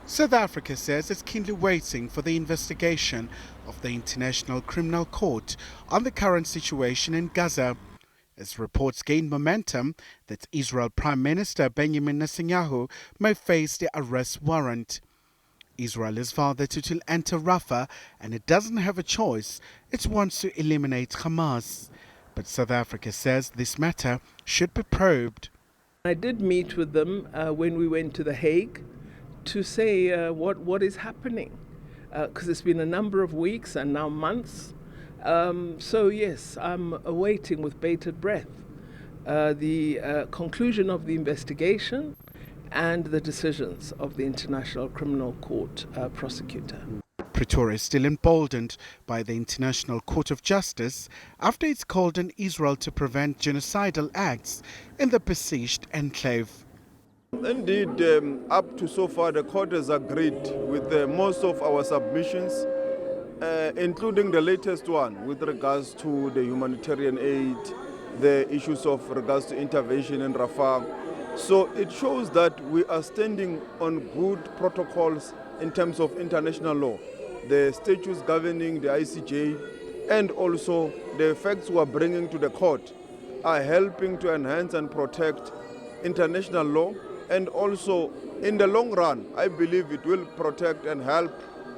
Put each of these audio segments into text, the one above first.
South Africa says it's keenly waiting for the investigation of the International Criminal Court on the current situation in Gaza, as reports gain momentum that Israel Prime Minister Benjamin Netanyahu may face the arrest warrant. Israel has vowed that it will enter Rafah and it doesn't have a choice. It wants to eliminate Hamas. But South Africa says this matter should be probed. I did meet with them when we went to The Hague to say what is happening, because it's been a number of weeks and now months. So yes, I'm awaiting with bated breath the conclusion of the investigation and the decisions of the International Criminal Court prosecutor. Pretoria is still emboldened by the International Court of Justice after it's called on Israel to prevent genocidal acts in the besieged enclave. Indeed, up to so far, the court has agreed with most of our submissions, including the latest one with regards to the humanitarian aid, the issues of regards to intervention in Rafah. So it shows that we are standing on good protocols in terms of international law. The statutes governing the ICJ and also the facts we are bringing to the court are helping to enhance and protect international law, and also in the long run I believe it will protect and help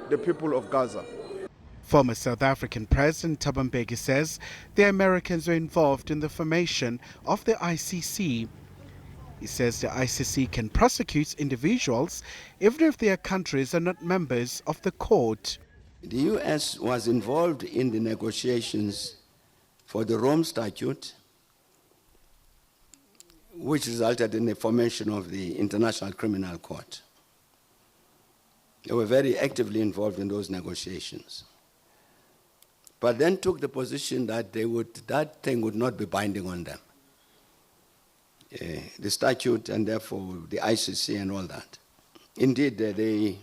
the people of Gaza. Former South African President Thabo Mbeki says the Americans were involved in the formation of the ICC. He says the ICC can prosecute individuals even if their countries are not members of the court. The U.S. was involved in the negotiations for the Rome Statute, which resulted in the formation of the International Criminal Court. They were very actively involved in those negotiations, but then took the position that that thing would not be binding on them. The statute and therefore the ICC and all that. Indeed, they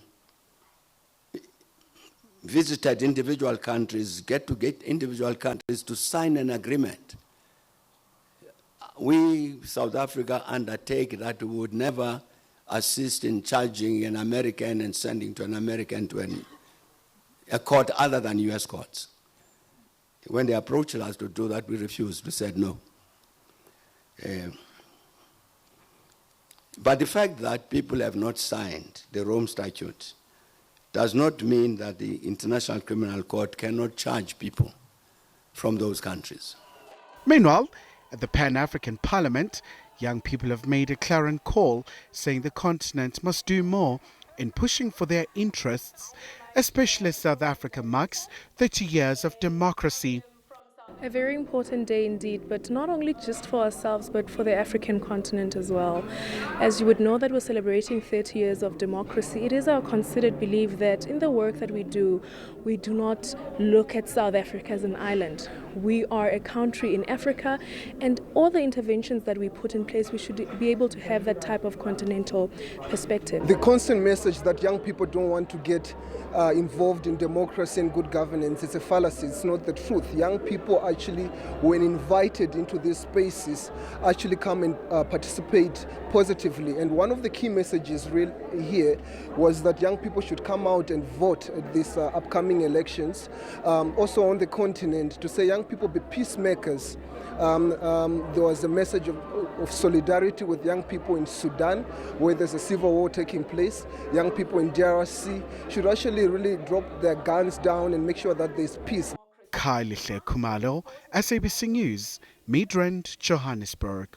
visited individual countries, get individual countries to sign an agreement. We, South Africa, undertake that we would never assist in charging an American and sending to an American to a court other than U.S. courts. When they approached us to do that, we refused. We said no. But the fact that people have not signed the Rome Statute does not mean that the International Criminal Court cannot charge people from those countries. Meanwhile, at the Pan-African Parliament, young people have made a clarion call saying the continent must do more in pushing for their interests, especially as South Africa marks 30 years of democracy. A very important day indeed, but not only just for ourselves, but for the African continent as well. As you would know that we're celebrating 30 years of democracy, it is our considered belief that in the work that we do not look at South Africa as an island. We are a country in Africa, and all the interventions that we put in place, we should be able to have that type of continental perspective. The constant message that young people don't want to get involved in democracy and good governance is a fallacy. It's not the truth. Young people actually, when invited into these spaces, actually come and participate positively. And one of the key messages here was that young people should come out and vote at these upcoming elections. Also on the continent, to say young people be peacemakers. There was a message of solidarity with young people in Sudan, where there's a civil war taking place. Young people in DRC should actually really drop their guns down and make sure that there's peace. Khumalo, SABC News, Midrand, Johannesburg.